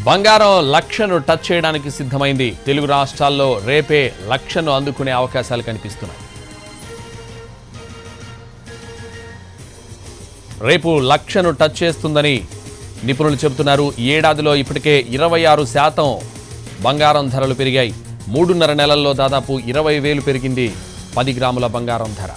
బంగారం లక్షను టచ్ చేయడానికి సిద్ధమైంది. తెలుగు రాష్ట్రాల్లో రేపే లక్షను అందుకునే అవకాశాలు కనిపిస్తున్నాయి. రేపు లక్షను టచ్ చేస్తుందని నిపుణులు చెబుతున్నారు. ఈ ఏడాదిలో ఇప్పటికే 26% బంగారం ధరలు పెరిగాయి. 3.5 నెలల్లో దాదాపు 20,000 పెరిగింది 10 గ్రాముల బంగారం ధర.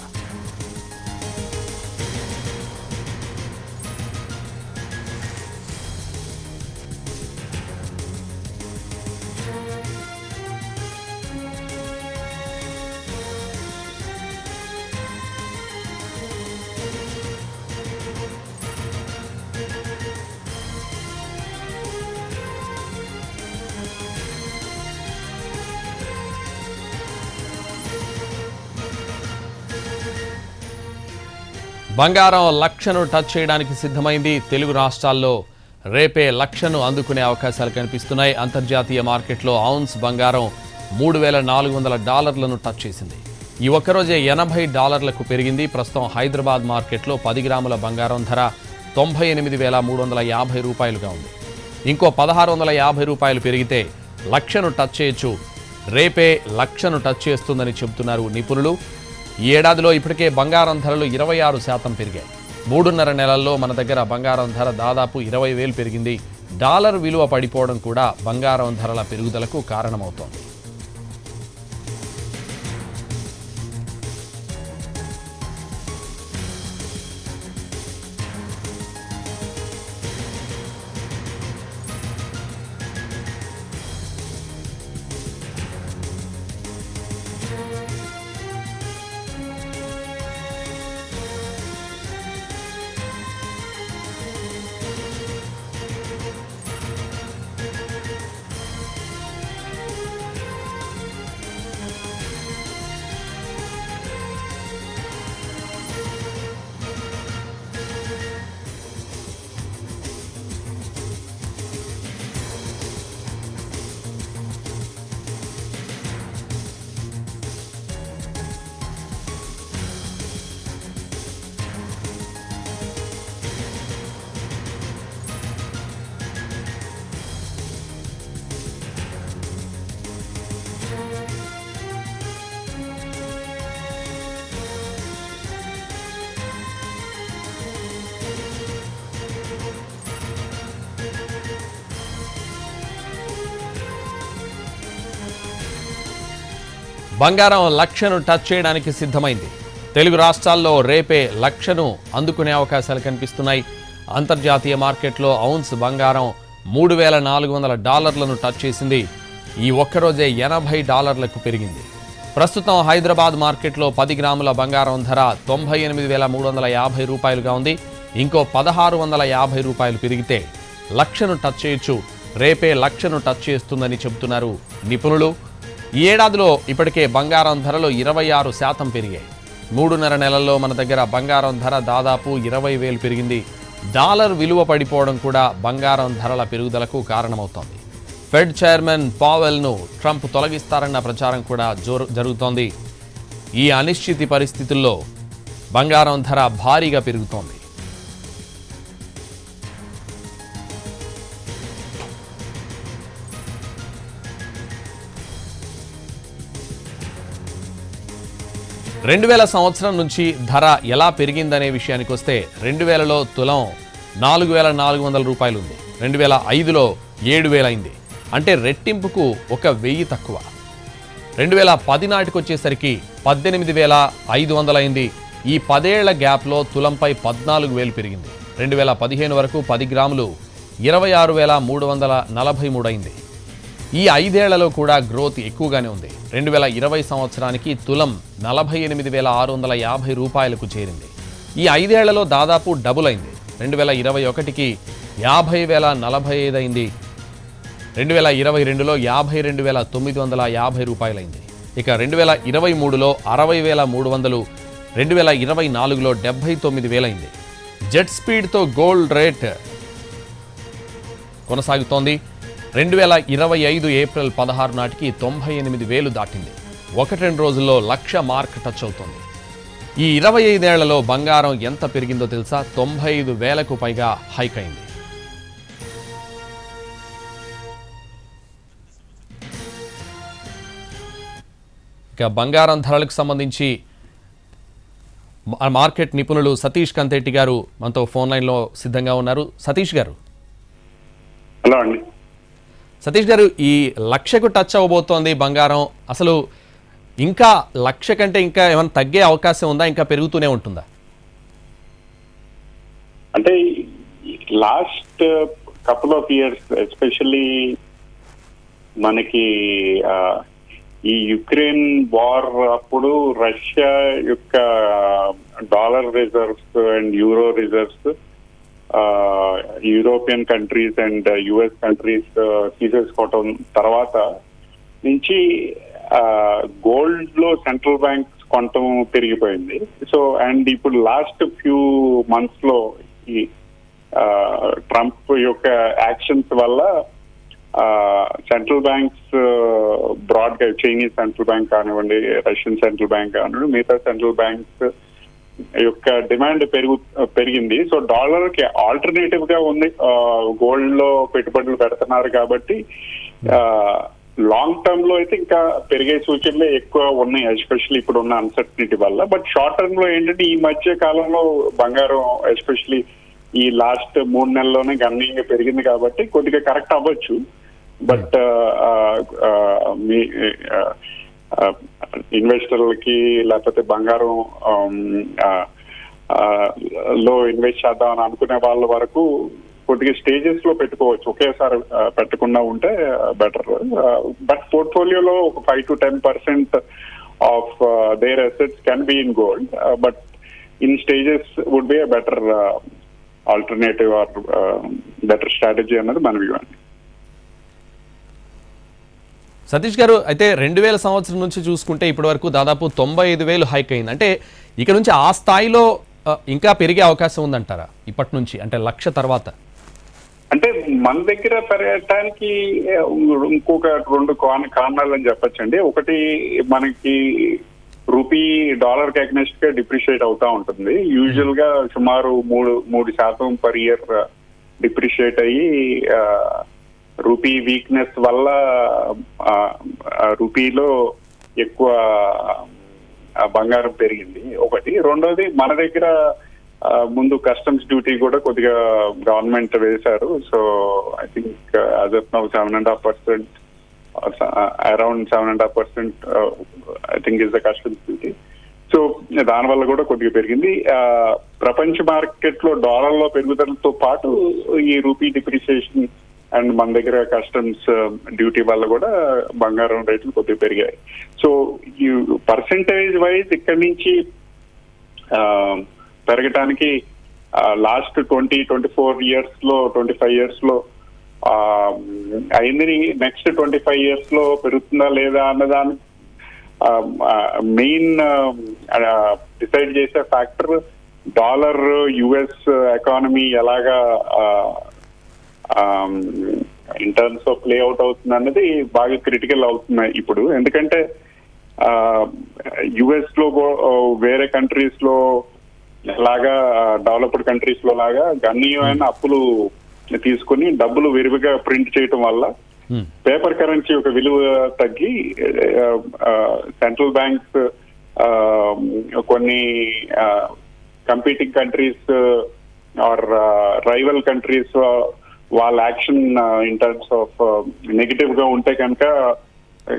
బంగారం లక్షను టచ్ చేయడానికి సిద్ధమైంది. తెలుగు రాష్ట్రాల్లో రేపే లక్షను అందుకునే అవకాశాలు కనిపిస్తున్నాయి. అంతర్జాతీయ మార్కెట్లో ఔన్స్ బంగారం $3,400 టచ్ చేసింది. ఈ ఒక్కరోజే $80 పెరిగింది. ప్రస్తుతం హైదరాబాద్ మార్కెట్లో 10 గ్రాముల బంగారం ధర $98,350 ఉంది. ఇంకో $1,650 పెరిగితే లక్షను టచ్ చేయొచ్చు. రేపే లక్షను టచ్ చేస్తుందని చెబుతున్నారు నిపుణులు. ఈ ఏడాదిలో ఇప్పటికే బంగారం ధరలు 26% పెరిగాయి. 3.5 నెలల్లో మన దగ్గర బంగారం ధర దాదాపు 20,000 పెరిగింది. డాలర్ విలువ పడిపోవడం కూడా బంగారం ధరల పెరుగుదలకు కారణమవుతోంది. బంగారం లక్షను టచ్ చేయడానికి సిద్ధమైంది. తెలుగు రాష్ట్రాల్లో రేపే లక్షను అందుకునే అవకాశాలు కనిపిస్తున్నాయి. అంతర్జాతీయ మార్కెట్లో ఔన్స్ బంగారం $3,400 టచ్ చేసింది. ఈ ఒక్కరోజే $80 పెరిగింది. ప్రస్తుతం హైదరాబాద్ మార్కెట్లో 10 గ్రాముల బంగారం ధర $98,350 ఉంది. ఇంకో $1,650 పెరిగితే లక్షను టచ్ చేయొచ్చు. రేపే లక్షను టచ్ చేస్తుందని చెబుతున్నారు నిపుణులు. ఈ ఏడాదిలో ఇప్పటికే బంగారం ధరలు 26% పెరిగాయి. 3.5 నెలల్లో మన దగ్గర బంగారం ధర దాదాపు 20,000 పెరిగింది. డాలర్ విలువ పడిపోవడం కూడా బంగారం ధరల పెరుగుదలకు కారణమవుతోంది. ఫెడ్ చైర్మన్ పావెల్ను ట్రంప్ తొలగిస్తారన్న ప్రచారం కూడా జరుగుతోంది. ఈ అనిశ్చితి పరిస్థితుల్లో బంగారం ధర భారీగా పెరుగుతోంది. సంవత్సరం నుంచి ధర ఎలా పెరిగిందనే విషయానికి వస్తే 2000లో తులం $4,400 ఉంది. 2005లో 7,000 అయింది. అంటే రెట్టింపుకు 1,000 తక్కువ. 2010 నాటికి వచ్చేసరికి 18,500 అయింది. ఈ 10 ఏళ్ల గ్యాప్లో తులంపై 14,000 పెరిగింది. 2015 వరకు 10 గ్రాములు 26,343 అయింది. ఈ 5 ఏళ్లలో కూడా గ్రోత్ ఎక్కువగానే ఉంది. 2020 సంవత్సరానికి తులం $48,650 చేరింది. ఈ 5 ఏళ్లలో దాదాపు డబుల్ అయింది. 2021కి 50,045 అయింది. 2022లో $52,950 అయింది. ఇక 2023లో 60,300, 2024లో 79,000 అయింది. జెట్ స్పీడ్తో గోల్డ్ రేట్ కొనసాగుతోంది. 2025 ఏప్రిల్ 16 నాటికి 98,000 దాటింది. 1-2 రోజుల్లో 1,00,000 మార్క్ టచ్ అవుతోంది. ఈ 25 ఏళ్లలో బంగారం ఎంత పెరిగిందో తెలుసా? 95,000కు పైగా హైక్ అయింది. ఇక బంగారం ధరలకు సంబంధించి మార్కెట్ నిపుణులు సతీష్ కంతెట్టి గారు మనతో ఫోన్ లైన్లో సిద్ధంగా ఉన్నారు. సతీష్ గారు, హలో అండి. సతీష్ గారు, ఈ 1,00,000కు టచ్ అవ్వబోతోంది బంగారం. అసలు ఇంకా 1,00,000 కంటే ఇంకా ఏమైనా తగ్గే అవకాశం ఉందా, ఇంకా పెరుగుతూనే ఉంటుందా? అంటే last couple of years especially మనకి ఈ యుక్రెయిన్ వార్ అప్పుడు రష్యా యొక్క dollar reserves and euro reserves European countries and US countries తీసేసుకోవటం తర్వాత నుంచి గోల్డ్ లో సెంట్రల్ బ్యాంక్స్ కొనటం పెరిగిపోయింది. సో అండ్ ఇప్పుడు లాస్ట్ ఫ్యూ మంత్స్ లో ఈ ట్రంప్ యొక్క యాక్షన్స్ వల్ల సెంట్రల్ బ్యాంక్స్ బ్రాడ్ గా చైనీస్ సెంట్రల్ బ్యాంక్ కానివ్వండి, రష్యన్ సెంట్రల్ బ్యాంక్ కానివ్వండి, మిగతా సెంట్రల్ బ్యాంక్స్ యొక్క డిమాండ్ పెరిగింది. సో డాలర్ కి ఆల్టర్నేటివ్ గా ఉంది. గోల్డ్ లో పెట్టుబడులు పెడుతున్నారు కాబట్టి లాంగ్ టర్మ్ లో అయితే ఇంకా పెరిగే సూచనలు ఎక్కువ ఉన్నాయి, ఎస్పెషల్లీ ఇప్పుడు ఉన్న అన్సర్టనిటీ వల్ల. బట్ షార్ట్ టర్మ్ లో ఏంటంటే ఈ మధ్య కాలంలో బంగారం ఎస్పెషల్లీ ఈ లాస్ట్ 3 నెలల్లోనే గణనీయంగా పెరిగింది కాబట్టి కొద్దిగా కరెక్ట్ అవ్వచ్చు. బట్ మీ ఇన్వెస్టర్లకి లేకపోతే బంగారం లో ఇన్వెస్ట్ చేద్దామని అనుకునే వాళ్ళ వరకు కొద్దిగా స్టేజెస్ లో పెట్టుకోవచ్చు, ఒకేసారి పెట్టకుండా ఉంటే బెటర్. బట్ పోర్ట్ఫోలియోలో ఒక 5 to 10% of their assets can be in gold, but in stages would be a better alternative or better strategy అన్నది మన వ్యూ అండి. సతీష్ గారు, అయితే 2000 సంవత్సరం నుంచి చూసుకుంటే ఇప్పటి వరకు దాదాపు 95,000 హైక్ అయింది. అంటే ఇక నుంచి ఆ స్థాయిలో ఇంకా పెరిగే అవకాశం ఉందంటారా ఇప్పటి నుంచి, అంటే 1,00,000 తర్వాత? అంటే మన దగ్గర పెరగటానికి ఇంకొక 2 కారణాలు అని చెప్పచ్చండి. ఒకటి, మనకి రూపీ డాలర్ కి అగ్నెస్ట్ గా డిప్రిషియేట్ అవుతా ఉంటుంది. యూజువల్ గా సుమారు 3% పర్ ఇయర్ డిప్రిషియేట్ అయ్యి రూపీ వీక్నెస్ వల్ల రూపీలో ఎక్కువ బంగారం పెరిగింది ఒకటి. రెండోది, మన దగ్గర ముందు కస్టమ్స్ డ్యూటీ కూడా కొద్దిగా గవర్నమెంట్ వేశారు. So I think as of now 7.5%, around 7.5% I think is the customs duty. So దానివల్ల కూడా కొద్దిగా పెరిగింది. ప్రపంచ మార్కెట్ లో డాలర్ లో పెరుగుదలతో పాటు ఈ రూపీ డిప్రిసియేషన్ అండ్ మన దగ్గర కస్టమ్స్ డ్యూటీ వల్ల కూడా బంగారం రేట్లు కొద్దిగా పెరిగాయి. సో ఈ పర్సెంటేజ్ వైజ్ ఇక్కడి నుంచి పెరగటానికి లాస్ట్ 20-24 ఇయర్స్ లో 25 ఇయర్స్ లో అయింది. నెక్స్ట్ 25 ఇయర్స్ లో పెరుగుతుందా లేదా అన్నదాన్ని మెయిన్ డిసైడ్ చేసే ఫ్యాక్టర్ డాలర్, యుఎస్ ఎకానమీ ఎలాగా in terms of play out అవుతుంది అన్నది బాగా క్రిటికల్ అవుతున్నాయి ఇప్పుడు. ఎందుకంటే యుఎస్ లో వేరే కంట్రీస్ లో లాగా, డెవలప్డ్ కంట్రీస్ లో లాగా గణనీయమైన అప్పులు తీసుకుని డబ్బులు విరివిగా ప్రింట్ చేయటం వల్ల పేపర్ కరెన్సీ యొక్క విలువ తగ్గి సెంట్రల్ బ్యాంక్స్ కొన్ని competing countries or rival countries వాళ్ళ action in terms of negative గా ఉంటే కనుక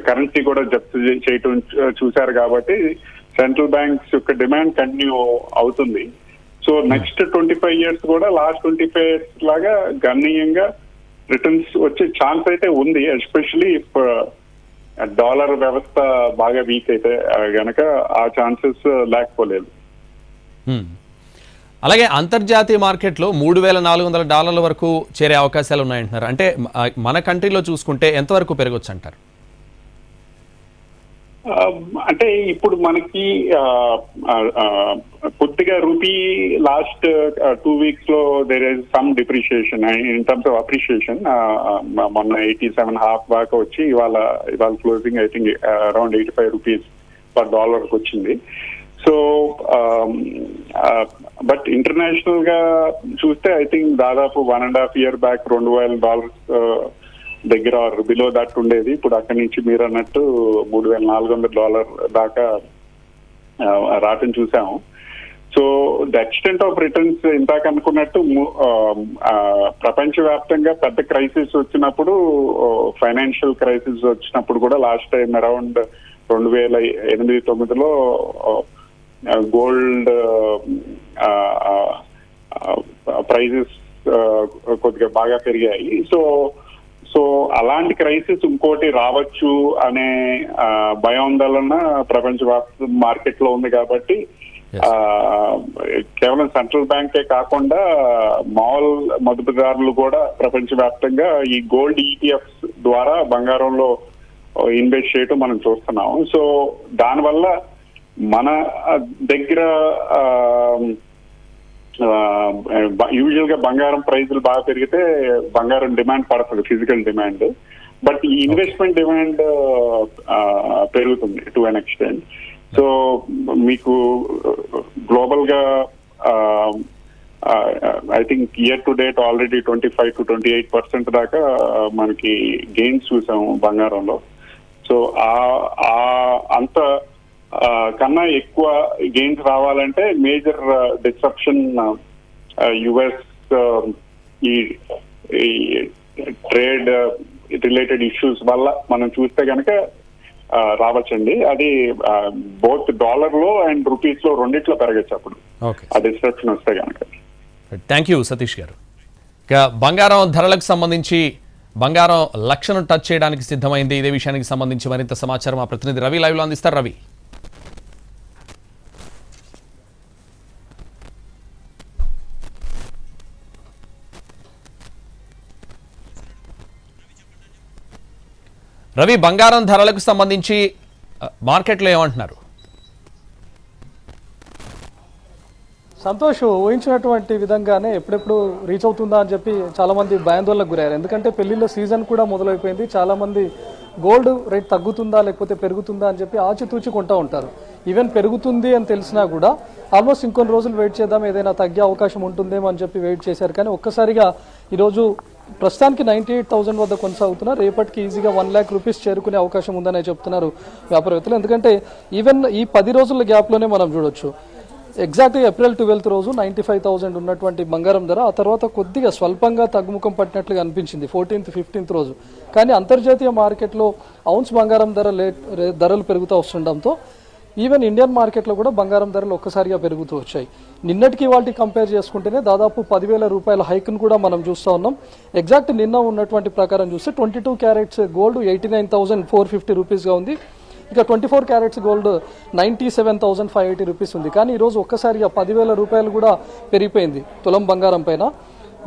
కరెన్సీ కూడా జప్తు చేయటం చూశారు. కాబట్టి సెంట్రల్ బ్యాంక్స్ యొక్క డిమాండ్ కంటిన్యూ అవుతుంది. సో నెక్స్ట్ 25 ఇయర్స్ కూడా లాస్ట్ 25 ఇయర్స్ లాగా గణనీయంగా రిటర్న్స్ వచ్చే ఛాన్స్ అయితే ఉంది, ఎస్పెషలీ ఇఫ్ డాలర్ వ్యవస్థ బాగా వీక్ అయితే గనక ఆ ఛాన్సెస్ లేకపోలేదు. అలాగే అంతర్జాతీయ మార్కెట్లో $3,400 వరకు చేరే అవకాశాలు ఉన్నాయంటున్నారు. అంటే మన కంట్రీలో చూసుకుంటే ఎంతవరకు పెరగొచ్చు అంటారు? అంటే ఇప్పుడు మనకి కొద్దిగా రూపీ లాస్ట్ 2 weeks లో there is some depreciation in terms of appreciation. మొన్న 87.5 దాకా వచ్చి ఇవాళ closing I think around 85 rupees per dollar వచ్చింది. సో బట్ ఇంటర్నేషనల్ గా చూస్తే ఐ థింక్ దాదాపు 1.5 year బ్యాక్ $2,000 దగ్గర బిలో దట్ ఉండేది. ఇప్పుడు అక్కడి నుంచి మీరు అన్నట్టు $3,400 దాకా రావటం చూసాము. So the extent of returns ఇందాక అనుకున్నట్టు ప్రపంచవ్యాప్తంగా పెద్ద క్రైసిస్ వచ్చినప్పుడు, ఫైనాన్షియల్ క్రైసిస్ వచ్చినప్పుడు కూడా లాస్ట్ టైం అరౌండ్ 2008-9లో గోల్డ్ ప్రైజెస్ కొద్దిగా బాగా పెరిగాయి. సో అలాంటి క్రైసిస్ ఇంకోటి రావచ్చు అనే భయాందోళన ప్రపంచ మార్కెట్ లో ఉంది. కాబట్టి కేవలం సెంట్రల్ బ్యాంకే కాకుండా మామూలు మదుపుదారులు కూడా ప్రపంచవ్యాప్తంగా ఈ గోల్డ్ ఈటీఎఫ్స్ ద్వారా బంగారంలో ఇన్వెస్ట్ చేయటం మనం చూస్తున్నాము. సో దానివల్ల మన దగ్గర యూజువల్ గా బంగారం ప్రైజులు బాగా పెరిగితే బంగారం డిమాండ్ పడుతుంది, ఫిజికల్ డిమాండ్. బట్ ఈ ఇన్వెస్ట్మెంట్ డిమాండ్ పెరుగుతుంది టు అన్ ఎక్స్టెంట్. సో మీకు గ్లోబల్ గా I think year to date already 25-28% దాకా మనకి గెయిన్స్ చూసాము బంగారంలో. సో అంత కన్నా ఎక్కువ గెయిన్స్ రావాలంటే మేజర్ డిస్రప్షన్ యుఎస్ ఈ ట్రేడ్ రిలేటెడ్ ఇష్యూస్ వల్ల మనం చూస్తే కనుక రావచ్చండి. అది బోత్ డాలర్ లో అండ్ రూపీస్ లో రెండిట్లో పెరగచ్చు అప్పుడు ఆ డిస్రప్షన్ వస్తే కనుక. థ్యాంక్ యూ సతీష్ గారు. ఇక బంగారం ధరలకు సంబంధించి బంగారం లక్షను టచ్ చేయడానికి సిద్ధమైంది. ఇదే విషయానికి సంబంధించి మరింత సమాచారం మా ప్రతినిధి రవి లైవ్ లో అందిస్తారు. రవి, రవి బంగారం ధరలకు సంబంధించి మార్కెట్లో ఏమంటున్నారు? సంతోష్ ఊహించినటువంటి విధంగానే ఎప్పుడెప్పుడు రీచ్ అవుతుందా అని చెప్పి చాలామంది భయాందోళనకు గురయ్యారు. ఎందుకంటే పెళ్లిళ్ళ సీజన్ కూడా మొదలైపోయింది. చాలామంది గోల్డ్ రేట్ తగ్గుతుందా లేకపోతే పెరుగుతుందా అని చెప్పి ఆచితూచి కొంటూ ఉంటారు. ఈవెన్ పెరుగుతుంది అని తెలిసినా కూడా ఆల్మోస్ట్ ఇంకొన్ని రోజులు వెయిట్ చేద్దాం, ఏదైనా తగ్గే అవకాశం ఉంటుందేమో అని చెప్పి వెయిట్ చేశారు. కానీ ఒక్కసారిగా ఈరోజు ప్రస్తుతానికి 98,000 వద్ద కొనసాగుతున్నారు. రేపటికి ఈజీగా 1 lakh రూపీస్ చేరుకునే అవకాశం ఉందని చెప్తున్నారు వ్యాపారవేత్తలు. ఎందుకంటే ఈవెన్ ఈ 10 రోజుల గ్యాప్లోనే మనం చూడొచ్చు, ఎగ్జాక్ట్గా ఏప్రిల్ 12th రోజు 95,000 ఉన్నటువంటి బంగారం ధర ఆ తర్వాత కొద్దిగా స్వల్పంగా తగ్గుముఖం పట్టినట్లుగా అనిపించింది 14th, 15th రోజు. కానీ అంతర్జాతీయ మార్కెట్లో ఔన్స్ బంగారం ధరలు పెరుగుతూ వస్తుండడంతో ఈవెన్ ఇండియన్ మార్కెట్లో కూడా బంగారం ధరలు ఒక్కసారిగా పెరుగుతూ వచ్చాయి. నిన్నటికి వాటికి కంపేర్ చేసుకుంటేనే దాదాపు 10,000 రూపాయల హైక్ను కూడా మనం చూస్తూ ఉన్నాం. ఎగ్జాక్ట్ నిన్న ఉన్నటువంటి ప్రకారం చూస్తే 22 క్యారెట్స్ గోల్డ్ 89,450 రూపీస్గా ఉంది. ఇక 24 క్యారెట్స్ గోల్డ్ 97,580 రూపీస్ ఉంది. కానీ ఈరోజు ఒక్కసారిగా 10,000 రూపాయలు కూడా పెరిగిపోయింది తులం బంగారం పైన.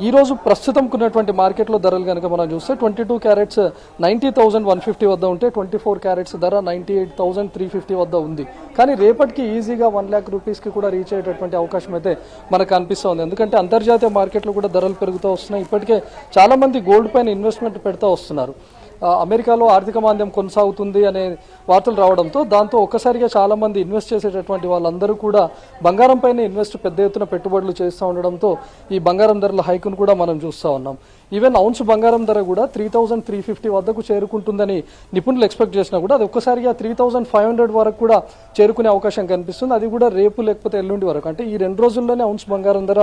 ఈరోజు ప్రస్తుతం ఉన్నటువంటి మార్కెట్లో ధరలు కనుక మనం చూస్తే 22 క్యారెట్స్ 90,150 వద్ద ఉంటే 24 క్యారెట్స్ ధర 98,350 వద్ద ఉంది. కానీ రేపటికి ఈజీగా 1 lakh రూపీస్కి కూడా రీచ్ అయ్యేటటువంటి అవకాశం అయితే మనకు అనిపిస్తుంది. ఎందుకంటే అంతర్జాతీయ మార్కెట్లో కూడా ధరలు పెరుగుతూ వస్తున్నాయి. ఇప్పటికే చాలామంది గోల్డ్ పైన ఇన్వెస్ట్మెంట్ పెడతా వస్తున్నారు. అమెరికాలో ఆర్థిక మాంద్యం కొనసాగుతుంది అనే వార్తలు రావడంతో దాంతో ఒక్కసారిగా చాలామంది ఇన్వెస్ట్ చేసేటటువంటి వాళ్ళందరూ కూడా బంగారం పైన ఇన్వెస్ట్ పెద్ద ఎత్తున పెట్టుబడులు చేస్తూ ఉండడంతో ఈ బంగారం ధరల హైకును కూడా మనం చూస్తూ ఉన్నాం. ఈవెన్ ఔన్స్ బంగారం ధర కూడా 3,350 వద్దకు చేరుకుంటుందని నిపుణులు ఎక్స్పెక్ట్ చేసినా కూడా అది ఒక్కసారిగా 3,500 వరకు కూడా చేరుకునే అవకాశం కనిపిస్తుంది. అది కూడా రేపు లేకపోతే ఎల్లుండి వరకు, అంటే ఈ 2 రోజుల్లోనే ఔన్స్ బంగారం ధర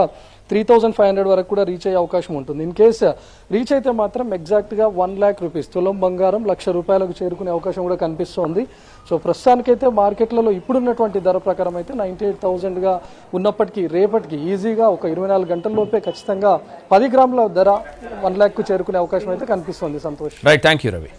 3,500 వరకు కూడా రీచ్ అయ్యే అవకాశం ఉంటుంది. ఇన్ కేసు రీచ్ అయితే మాత్రం ఎగ్జాక్ట్గా 1 lakh రూపీస్ తులం బంగారం 1,00,000 రూపాయలకు చేరుకునే అవకాశం కూడా కనిపిస్తోంది. సో ప్రస్తుతానికైతే మార్కెట్లలో ఇప్పుడున్నటువంటి ధర ప్రకారం అయితే 98,000గా ఉన్నప్పటికీ రేపటికి ఈజీగా ఒక 24 గంటల్లోపే ఖచ్చితంగా 10 గ్రాముల ధర 1 lakh కు చేరుకునే అవకాశం అయితే కనిపిస్తుంది. Santosh. Right, thank you Ravi.